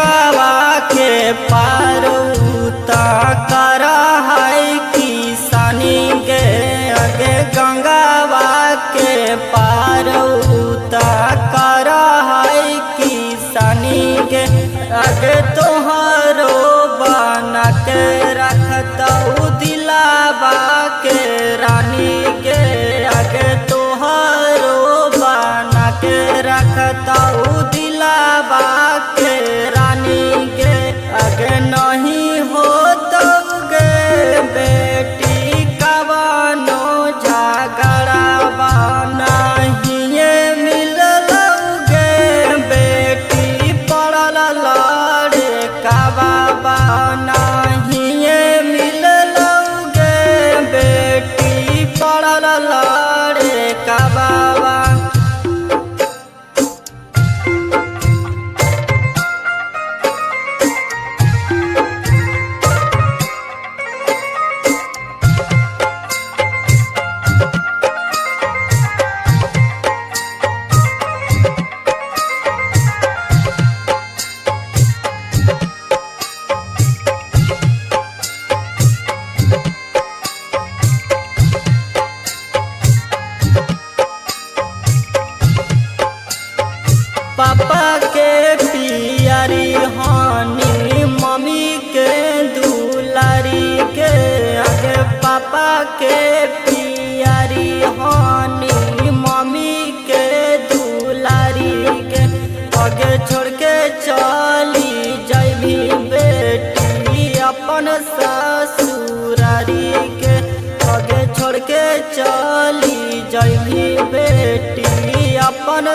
गंगावा के पार उता कर है किसानी के आगे गंगावा के पार उता कर है किसानी के आगे तोहरो बना के रखता दिलावा के रानी के आगे तोहरो बना के रखता दिलावा के रानी के आगे नहीं हो तब गे बेटी कवनो झगड़ा नहीं मिलल गे बेटी पड़ल लड़े कबाबा नहीं मिलल गे बेटी पड़ल लड़े कबाबा। पापा के पियारी हानी मम्मी के दुलारी के आगे पापा के पियारी हानी मम्मी के दुलारी के आगे छोड़ के चली जैभी बेटी अपन ससुरारी के आगे छोड़ के चली जैभी बेटी अपन